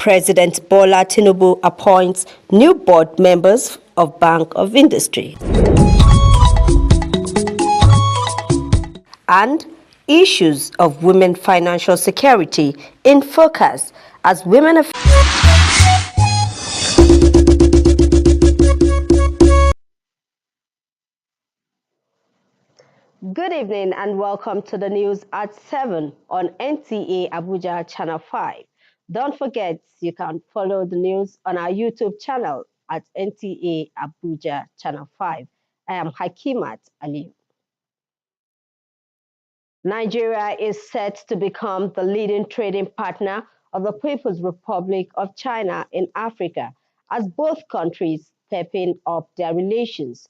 President Bola Tinubu appoints new board members of Bank of Industry. And issues of women financial security in focus as women of Good evening and welcome to the news at 7 on NTA Abuja Channel 5. Don't forget, you can follow the news on our YouTube channel at NTA Abuja Channel 5. I am Hakimat Ali. Nigeria is set to become the leading trading partner of the People's Republic of China in Africa as both countries stepping up their relations.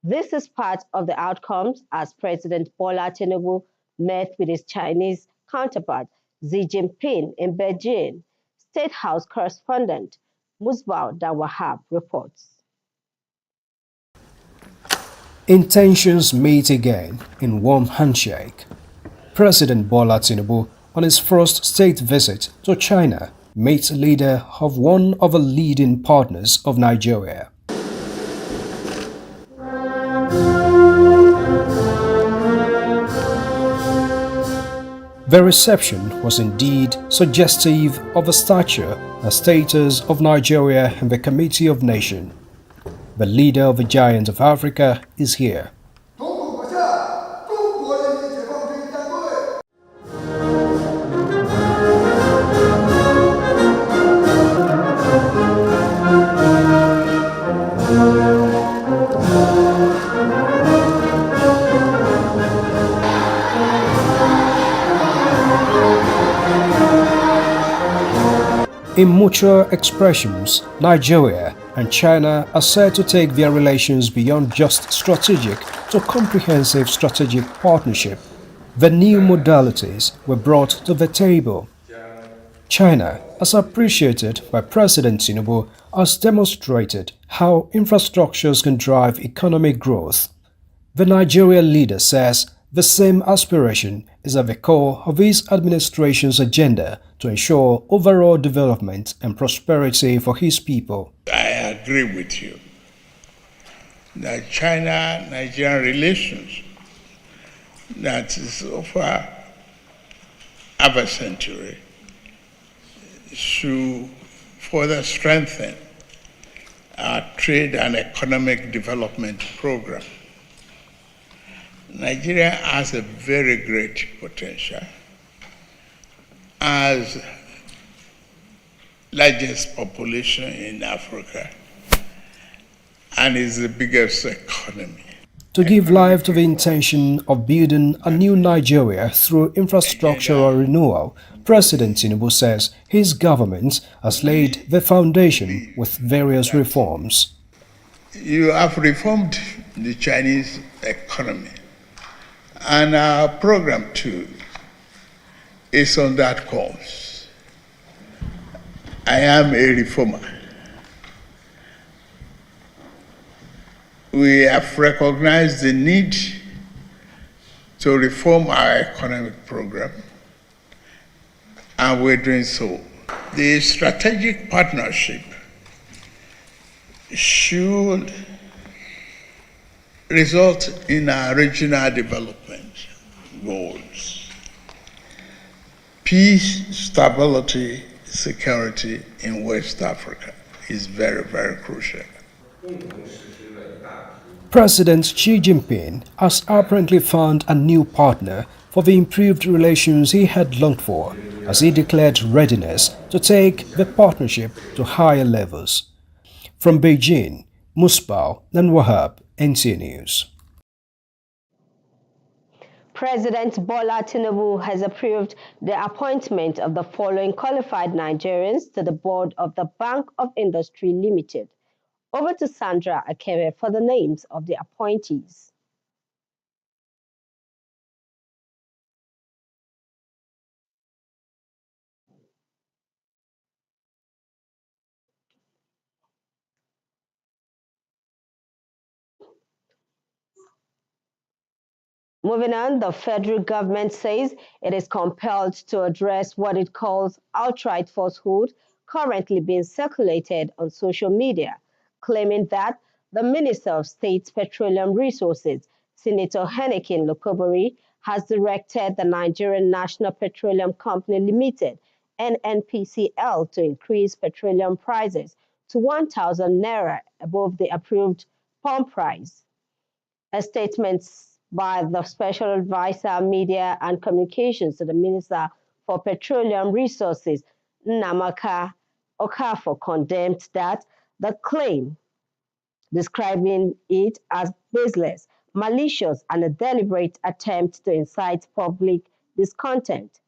This is part of the outcomes as President Bola Tinubu met with his Chinese counterpart Xi Jinping in Beijing. State House correspondent Musbao Dawahab reports. Intentions meet again in warm handshake. President Bola Tinubu, on his first state visit to China, meets a leader of one of the leading partners of Nigeria. The reception was indeed suggestive of the stature and status of Nigeria in the Committee of Nations. The leader of the giant of Africa is here. In mutual expressions, Nigeria and China are set to take their relations beyond just strategic to comprehensive strategic partnership. The new modalities were brought to the table. China, as appreciated by President Tinubu, has demonstrated how infrastructures can drive economic growth. The Nigerian leader says the same aspiration is at the core of his administration's agenda to ensure overall development and prosperity for his people. I agree with you that China-Nigerian relations that is over half a century should further strengthen our trade and economic development program. Nigeria has a very great potential as largest population in Africa and is the biggest economy. To give life to the intention of building a new Nigeria through infrastructural renewal, President Tinubu says his government has laid the foundation with various reforms. You have reformed the Chinese economy, and our program too is on that course. I am a reformer. We have recognized the need to reform our economic program, and we're doing so. The strategic partnership should result in our regional development goals. Peace, stability, security in West Africa is very, very crucial. President Xi Jinping has apparently found a new partner for the improved relations he had longed for, as he declared readiness to take the partnership to higher levels. From Beijing, Musbao Wahab, NTA News. President Bola Tinubu has approved the appointment of the following qualified Nigerians to the board of the Bank of Industry Limited. Over to Sandra Akere for the names of the appointees. Moving on, the federal government says it is compelled to address what it calls outright falsehood currently being circulated on social media, claiming that the Minister of State Petroleum Resources, Senator Henneken Lokobori, has directed the Nigerian National Petroleum Company Limited, NNPCL, to increase petroleum prices to 1,000 naira above the approved pump price. A statement by the Special Advisor, Media and Communications to the Minister for Petroleum Resources, Nnamaka Okafor, condemned that the claim, describing it as baseless, malicious, and a deliberate attempt to incite public discontent.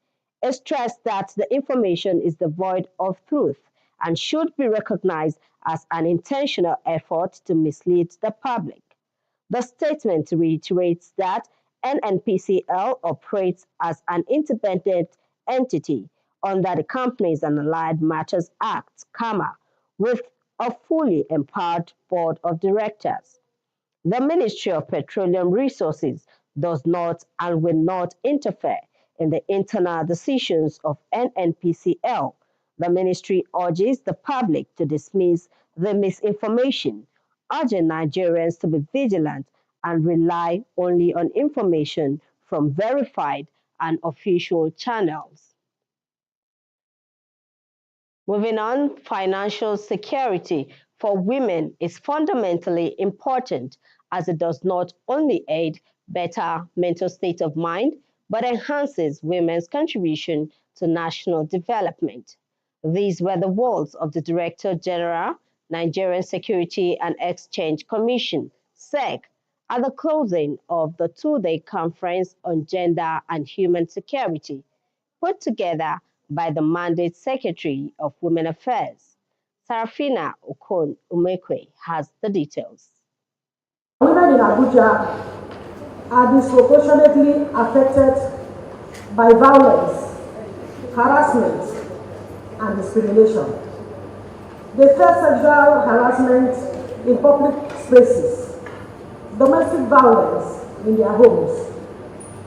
It stressed that the information is devoid of truth and should be recognized as an intentional effort to mislead the public. The statement reiterates that NNPCL operates as an independent entity under the Companies and Allied Matters Act, (CAMA), with a fully empowered board of directors. The Ministry of Petroleum Resources does not and will not interfere in the internal decisions of NNPCL. The ministry urges the public to dismiss the misinformation, urging Nigerians to be vigilant and rely only on information from verified and official channels. Moving on, financial security for women is fundamentally important as it does not only aid better mental state of mind, but enhances women's contribution to national development. These were the words of the Director General, Nigerian Security and Exchange Commission, SEC, at the closing of the two-day conference on gender and human security, put together by the Mandate Secretary of Women Affairs. Sarafina Okon Umekwe has the details. Women in Abuja are disproportionately affected by violence, harassment, and discrimination. They face sexual harassment in public spaces, domestic violence in their homes,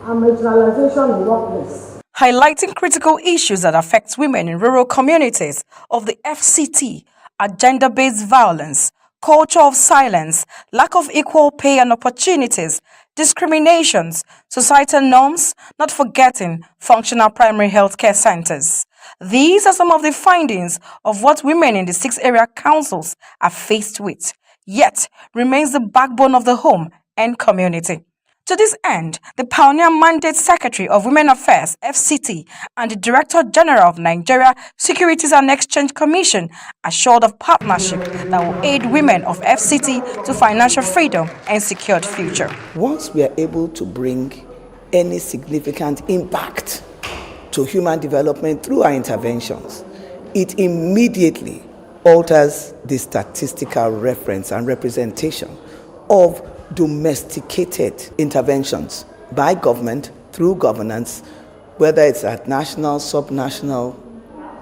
and marginalization in the workplace. Highlighting critical issues that affect women in rural communities of the FCT are gender-based violence, culture of silence, lack of equal pay and opportunities, discriminations, societal norms, not forgetting functional primary health care centers. These are some of the findings of what women in the 6 area councils are faced with, yet remains the backbone of the home and community. To this end, the Pioneer Mandate Secretary of Women Affairs, FCT, and the Director General of Nigeria Securities and Exchange Commission assured of partnership that will aid women of FCT to financial freedom and secured future. Once we are able to bring any significant impact to human development through our interventions, it immediately alters the statistical reference and representation of domesticated interventions by government through governance, whether it's at national, subnational,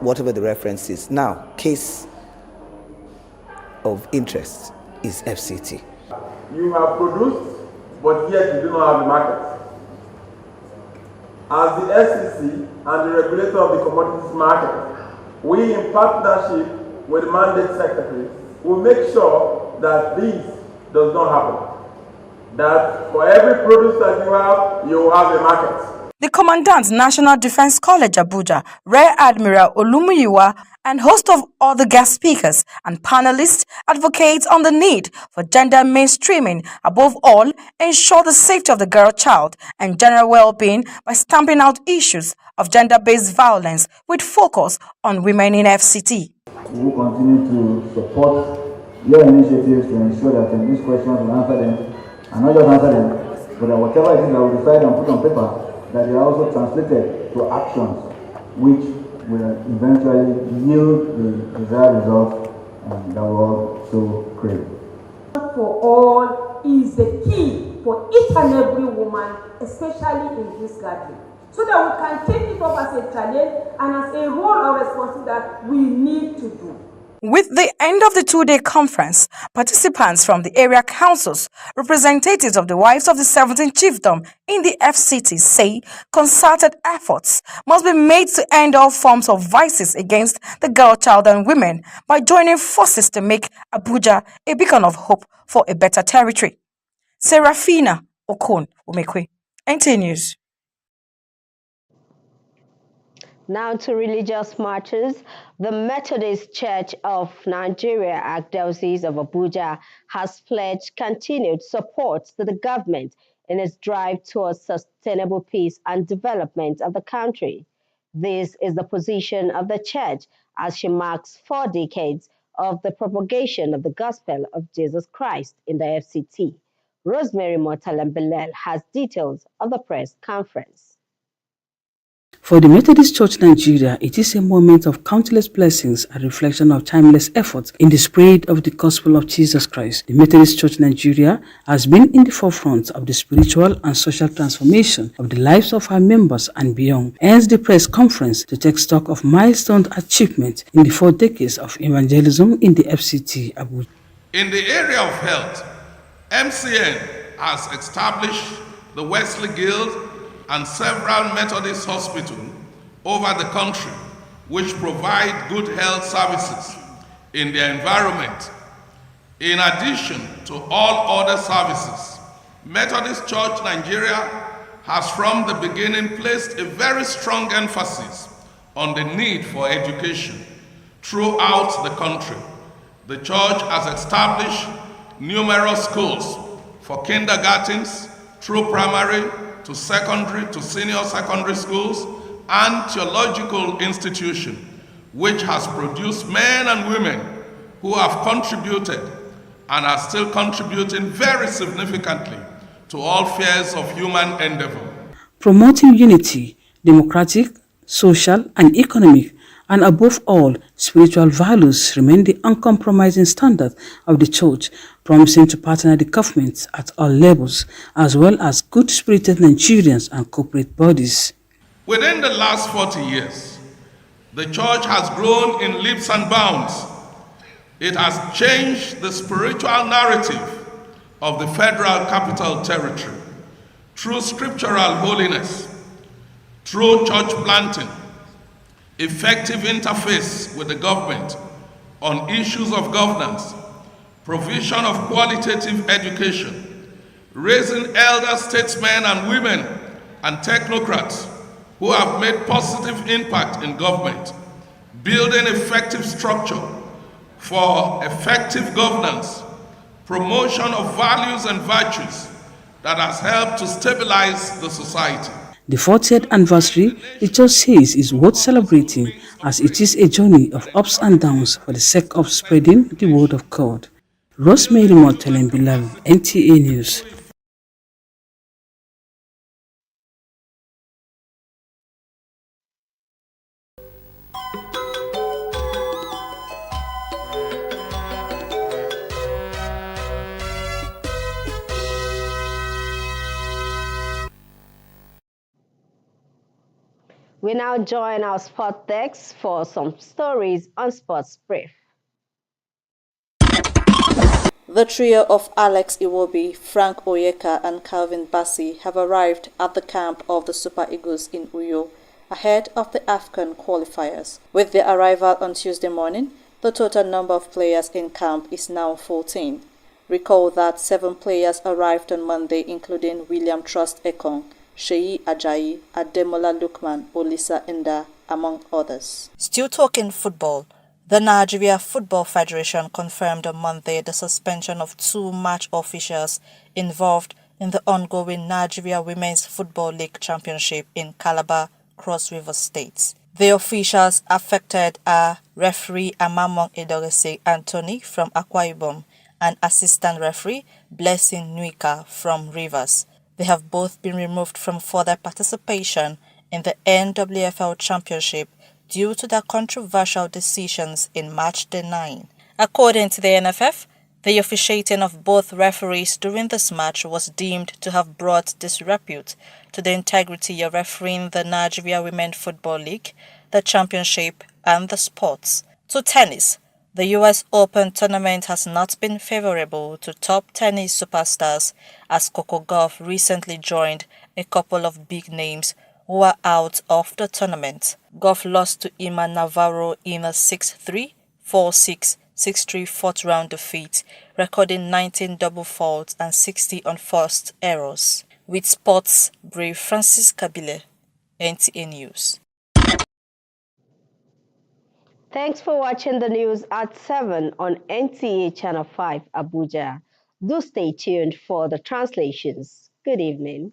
whatever the reference is. Now, case of interest is FCT. You have produced, but yet you do not have the market. As the SEC and the regulator of the commodities market, we in partnership with the Mandate Secretary will make sure that this does not happen. That for every produce that you have a market. The Commandant National Defense College Abuja, Rear Admiral Olumuyiwa, and host of other guest speakers and panelists advocates on the need for gender mainstreaming, above all, ensure the safety of the girl child and general well-being by stamping out issues of gender-based violence with focus on women in FCT. We will continue to support your initiatives to ensure that these questions will answer them. And not just answer them, but that whatever it is that we decide and put on paper, that they are also translated to actions which will eventually yield the desired results that we all so crave. For all is the key for each and every woman, especially in this gathering, so that we can take it up as a challenge and as a role of responsibility that we need to do. With the end of the two-day conference, participants from the area councils, representatives of the wives of the 17 chiefdom in the FCT say concerted efforts must be made to end all forms of vices against the girl child and women by joining forces to make Abuja a beacon of hope for a better territory. Serafina Okon Umekwe, NT News. Now to religious matters. The Methodist Church of Nigeria, Archdiocese of Abuja, has pledged continued support to the government in its drive towards sustainable peace and development of the country. This is the position of the church as she marks 4 decades of the propagation of the gospel of Jesus Christ in the FCT. Rosemary Motalembelel has details of the press conference. For the Methodist Church Nigeria, it is a moment of countless blessings, a reflection of timeless efforts in the spread of the gospel of Jesus Christ. The Methodist Church Nigeria has been in the forefront of the spiritual and social transformation of the lives of our members and beyond. Hence the press conference to take stock of milestone achievement in the 4 decades of evangelism in the FCT Abuja. In the area of health, MCN has established the Wesley Guild and several Methodist hospitals over the country which provide good health services in their environment. In addition to all other services, Methodist Church Nigeria has from the beginning placed a very strong emphasis on the need for education throughout the country. The church has established numerous schools for kindergartens through primary to secondary to senior secondary schools and theological institutions, which has produced men and women who have contributed and are still contributing very significantly to all spheres of human endeavor. Promoting unity, democratic, social and economic, and above all, spiritual values remain the uncompromising standard of the church, promising to partner the government at all levels, as well as good-spirited Nigerians and corporate bodies. Within the last 40 years, the church has grown in leaps and bounds. It has changed the spiritual narrative of the Federal Capital Territory through scriptural holiness, through church planting, effective interface with the government on issues of governance, provision of qualitative education, raising elder statesmen and women and technocrats who have made positive impact in government, building effective structure for effective governance, promotion of values and virtues that has helped to stabilize the society. The 40th anniversary, the church says, is worth celebrating as it is a journey of ups and downs for the sake of spreading the word of God. Rosemary Motalembelel, NTA News. We now join our sport desk for some stories on Sports Brief. The trio of Alex Iwobi, Frank Oyeka and Calvin Bassey have arrived at the camp of the Super Eagles in Uyo ahead of the AFCON qualifiers. With their arrival on Tuesday morning, the total number of players in camp is now 14. Recall that 7 players arrived on Monday, including William Trust Ekong, Sheyi Ajayi, Ademola Lukman, Olisa Inda, among others. Still talking football, the Nigeria Football Federation confirmed on Monday the suspension of 2 match officials involved in the ongoing Nigeria Women's Football League Championship in Calabar, Cross River State. The officials affected are referee Amamong Edorese Anthony from Akwa Ibom and assistant referee Blessing Nuika from Rivers. They have both been removed from further participation in the NWFL Championship due to their controversial decisions in Match Day 9. According to the NFF, the officiating of both referees during this match was deemed to have brought disrepute to the integrity of refereeing the Nigeria Women's Football League, the Championship and the sports. To tennis, The US Open tournament has not been favorable to top tennis superstars as Coco Gauff recently joined a couple of big names who are out of the tournament. Gauff lost to Iman Navarro in a 6-3, 4-6, 6-3 fourth round defeat, recording 19 double faults and 60 unforced errors. With sports brief, Francis Kabile, NTA News. Thanks for watching the news at 7 on NTA Channel 5 Abuja. Do stay tuned for the translations. Good evening.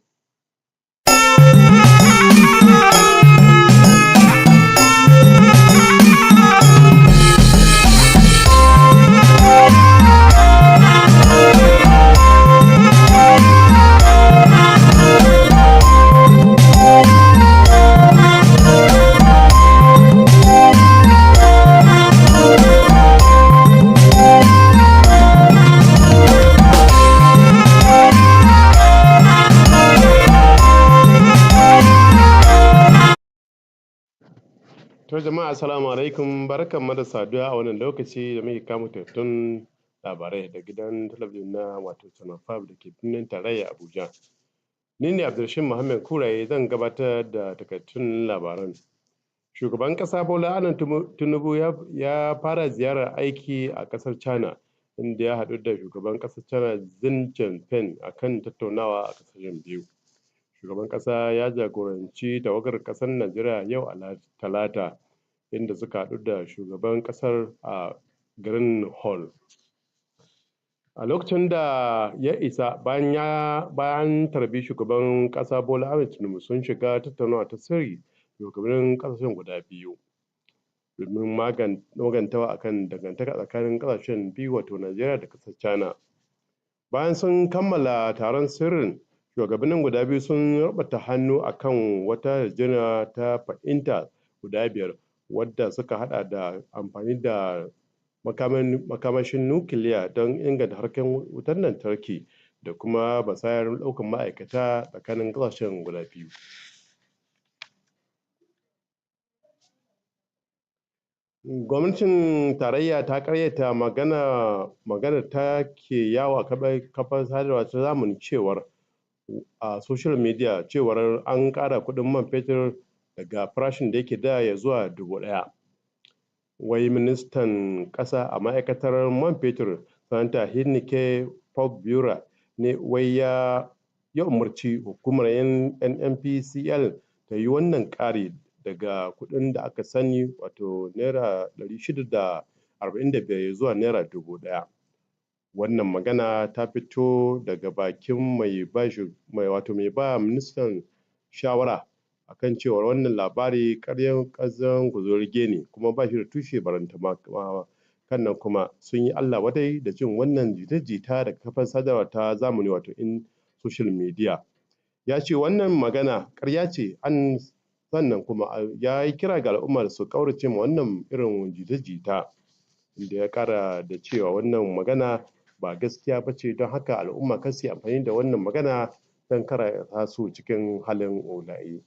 To jama'a assalamu alaikum, barkanmu da saduwa a wannan lokaci da muke kama tattun labarai da gidan talabijin na wato Channel 5 da ke birnin tarayya Abuja. Ni ne Abdulrashid Muhammad Kuraye zan gabatar da takaitattun labaran. Shugaban ƙasa Bola Ahmed Tinubu ya fara ziyarar aiki a ƙasar China inda ya haɗu da shugaban ƙasar China Xi Jinping akan tattaunawa a ƙasashen biyu. Shugaban ƙasa ya jagoranci tawagar ƙasar Najeriya yau a Talata inda suka haɗu da shugaban ƙasar a garin Hall. A lokacin da ya isa bayan tarbi shugaban ƙasa Bola Ahmed Tinubu sun shiga tattaunawa ta sirri shugabannin ƙasashen guda biyu domin magantawa akan dangantaka tsakanin ƙasashen biyu wato Najeriya da ƙasar China. Bayan sun kammala taron sirrin shugabannin guda biyu sun rabata hannu akan wata yarjejeniya ta fahimta guda biyar wadda suka haɗa da amfani da makamashin nukiliya don inganta harkar wutar lantarki da kuma musayar ɗaukar ma'aikata tsakanin ƙasashen guda biyu. Gwamnatin tarayya ta ƙaryata magana ta ke yawo a kafar sadarwa ta zamani cewar a social media cewar an ƙara kuɗin man fetur daga farashin da yake da ya zuwa 1,000. Wai ministan ƙasa a ma'aikatar man fetur sanata Hinnike Pogbura ne wai ya umarci hukumar NNPCL ta yi wannan ƙari daga kuɗin da aka sani wato naira 645 zuwa naira 1,000. Wannan magana ta fito daga bakin mai ba ministan shawara akan cewa wannan labari ƙaryar ƙanzon kurege ne kuma ba shi da tushe barantana kannan kuma sun yi Allah wadai da jin wannan jita-jita daga kafar sadarwa ta zamani wato social media. Ya ce wannan magana ƙarya ce sannan kuma ya yi kira ga al'umma su ƙaurace ma wannan irin jita-jita inda ya ƙara da cewa wannan magana ba gaskiya ba ce don haka al'umma kar su yi amfani da wannan magana don kar a sa su cikin halin haula'i.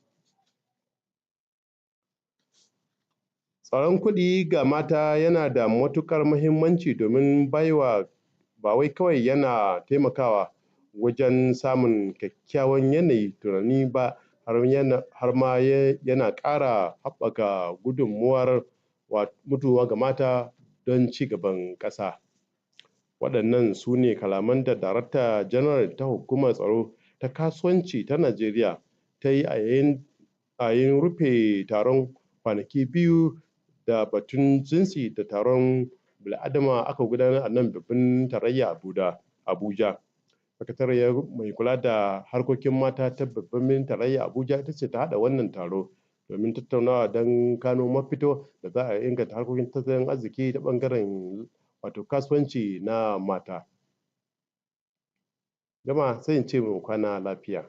Tsaron kuɗi ga mata yana da matuƙar muhimmanci domin ba wai kawai yana taimakawa wajen samun kyakkyawan yanayin tunani ba har ma yana ƙara haɓaka gudunmuwar mutuwa ga mata don ci gaban ƙasa. Waɗannan su ne kalaman da Darakta Janar ta Hukumar Tsaro ta Kasuwanci ta Najeriya ta yi a yayin rufe taron kwanaki biyu da batun jinsi da taron bil'adama aka gudanar a nan babban tarayya Abuja. Sakatariyar mai kula da harkokin mata ta babban birnin tarayya Abuja ita ce ta haɗa wannan taro domin tattaunawa don gano mafito da za a inganta harkokin tattalin arziki ta ɓangaren wato kasuwanci na mata. Jama'a sai in ce mu kwana lafiya.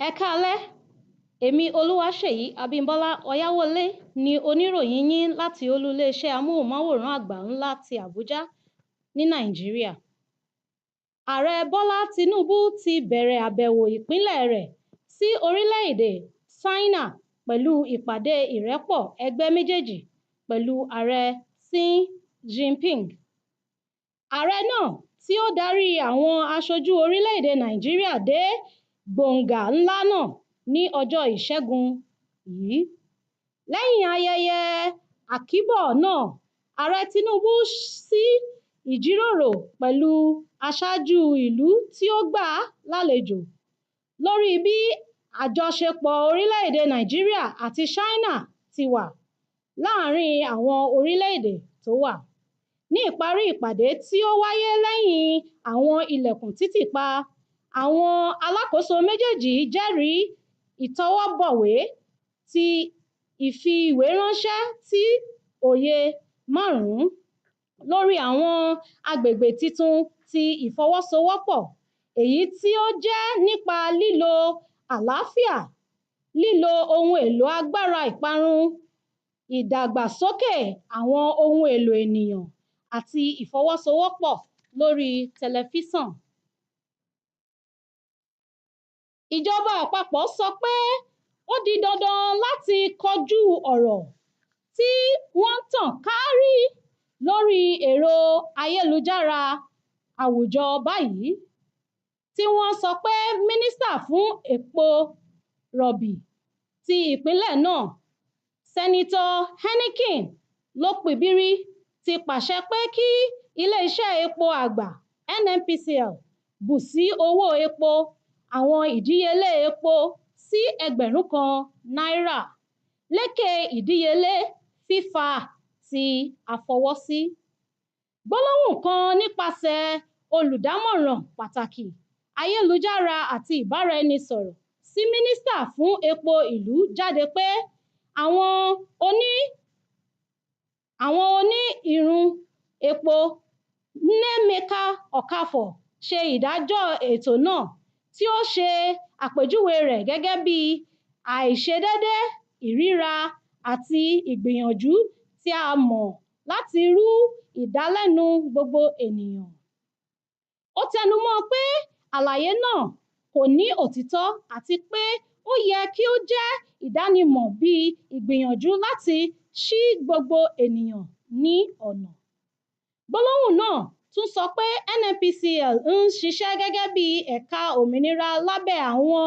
Ẹ káalẹ́, èmi Olúwaṣèyí Abímbọ́lá Ọ̀yáwọlé ni oníròyìn yín láti olú iléeṣẹ́ amóhùnmáwòrán àgbà ńlá ti Abuja ní Nàìjíríà. Ààrẹ Bọ́lá Tinubu ti bẹ̀rẹ̀ àbẹ̀wò ìpilẹ̀ rẹ̀ sí orílẹ̀-èdè Ṣáínà pẹ̀lú ìpàdé ìrẹ́pọ̀ ẹgbẹ́ méjèèjì pẹ̀lú Ààrẹ Xi Jinping. Ààrẹ náà tí ó darí àwọn aṣojú orílẹ̀-èdè Nàìjíríà dé gbọ̀ngàn ńlá náà ní ọjọ́ Ìṣẹ́gun yìí. Lẹ́yìn ayẹyẹ àkíbọ̀ náà, Ààrẹ Tinubu sí ìjíròrò pẹ̀lú aṣáájú ìlú tí ó gbà á lálejò lórí bí àjọṣepọ̀ orílẹ̀-èdè Nàìjíríà àti Ṣáínà ti wà láàárín àwọn orílẹ̀-èdè tó wà. Ní ìparí ìpàdé tí ó wáyé lẹ́yìn àwọn ilẹ̀kùn títìpa, àwọn alákòóso méjèèjì jẹ́rìí ìtọwọ́bọ̀wé ti ìfìwéránṣẹ́ tí òye 5 lórí àwọn agbègbè tuntun ti ìfọwọ́sowọ́pọ̀, èyí tí ó jẹ́ nípa lílo àlàáfíà, lílo ohun èlò agbára ìparun, ìdàgbàsókè àwọn ohun èlò ènìyàn àti ìfọwọ́sowọ́pọ̀ lórí tẹlifíṣàn. Ìjọba àpapọ̀ sọ pé ó di dandan láti kojú ọ̀rọ̀ tí wọ́n ń tàn kárí lórí ẹ̀rọ ayélujára àwùjọ báyìí, tí wọ́n sọ pé Mínísítà fún Epo Rọ̀bì ti ìpínlẹ̀ náà, Sẹ́nitọ̀ Heineken Lópìbírí ti pàṣẹ pé kí ilé-iṣẹ́ epo àgbà NNPCL bù sí owó epo àwọn ìdíyelé epo sí Náírà, lékè ìdíyelé FIFA tí a fọwọ́ sí. Gbólóhùn kan nípasẹ̀ olùdámọ̀ràn pàtàkì ayélujára àti ìbáraẹnisọ̀rọ̀ sí Mínísítà fún Epo ìlú jáde pé àwọn oní ìrùn epo Nnemeka Okafor ṣe ìdájọ́ ètò náà, tí ó ṣe àpèjúwe rẹ̀ gẹ́gẹ́ bí àìṣedéédé, ìríra àti ìgbìyànjú tí a mọ̀ láti rú ìdálẹ́nu gbogbo ènìyàn. Ó tẹnumọ́ pé àlàyé náà kò ní òtítọ́ àti pé ó yẹ kí ó jẹ́ ìdánimọ̀ bí ìgbìyànjú láti ṣì gbogbo ènìyàn ní ọ̀nà. Gbólóhùn náà tún sọ pé NNPCL ń ṣiṣẹ́ gẹ́gẹ́ bí ẹ̀ka òmìnira lábẹ́ àwọn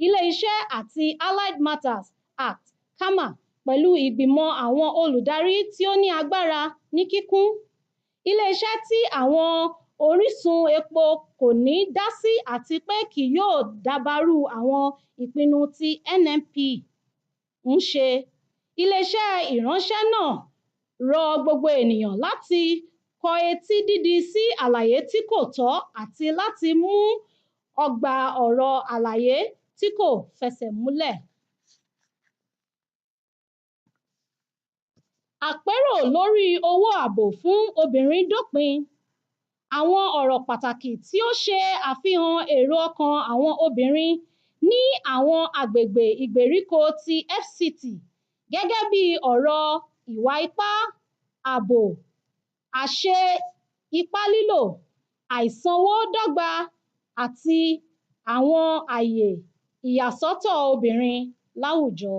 Ilé-iṣẹ́ àti Allied Matters Act (CAMA) pẹ̀lú ìgbìmọ̀ àwọn olùdarí tí ó ní agbára ní kíkún. Ilé-iṣẹ́ tí àwọn orísun epo kò ní dásí àti pé kì yóò dabarú àwọn ìpinnu tí NNP ń ṣe. Ilé-iṣẹ́ ìránṣẹ́ náà rọ gbogbo ènìyàn láti kọ etí dídi sí àlàyé tí kò tọ́ àti láti mú ọgbà ọ̀rọ̀ àlàyé tí kò fẹsẹ̀ múlẹ̀. Àpérò lórí owó ààbò fún obìnrin dópin. Àwọn ọ̀rọ̀ pàtàkì tí ó ṣe àfihàn èrò ọkàn àwọn obìnrin ní àwọn agbègbè ìgbèríko ti FCT gẹ́gẹ́ bí ọ̀rọ̀ ìwà ipá, ààbò, àṣẹ ipá lílò, àìsanwó dọ́gba àti àwọn àyè ìyàsọ́tọ̀ obìnrin láwùjọ.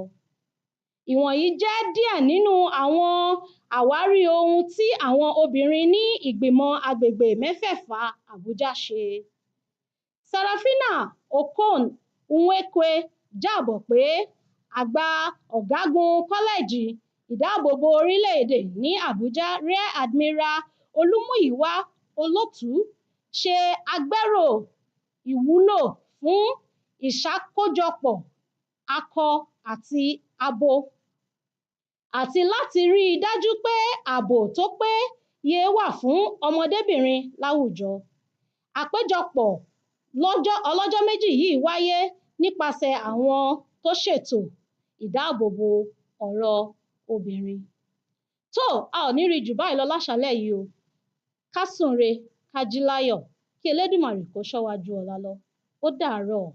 Ìwọ̀nyí jẹ́ díẹ̀ nínú àwọn àwárí ohun tí àwọn obìnrin ní ìgbìmọ̀ agbègbè mẹ́fẹ̀ẹ̀fà Abuja ṣe. Sarafina Okon-Nwekwe jábọ̀ pé àgbà ọ̀gágun kọ́lẹ́ẹ̀jì ìdáàbòbò orílẹ̀-èdè ní Abuja Rear Admiral Olúmúyìwá Olótùú ṣe agbéró ìwúlò fún ìṣàkójọpọ̀ akọ àti abo, àti láti rí i dájú pé ààbò tó péye wà fún ọmọdébìnrin láwùjọ. Àpéjọpọ̀ ọlọ́jọ́ méjì yìí wáyé nípasẹ̀ àwọn tó ṣètò ìdáàbòbò ọ̀rọ̀ obìnrin. A ò ní rí jù báyìí lọ láṣálẹ́ yìí o. Ká sùn re, ká jí láyọ̀, kí Elédùmarè kó ṣọ́ wa ju ọ̀la lọ. Ó dàárọ̀.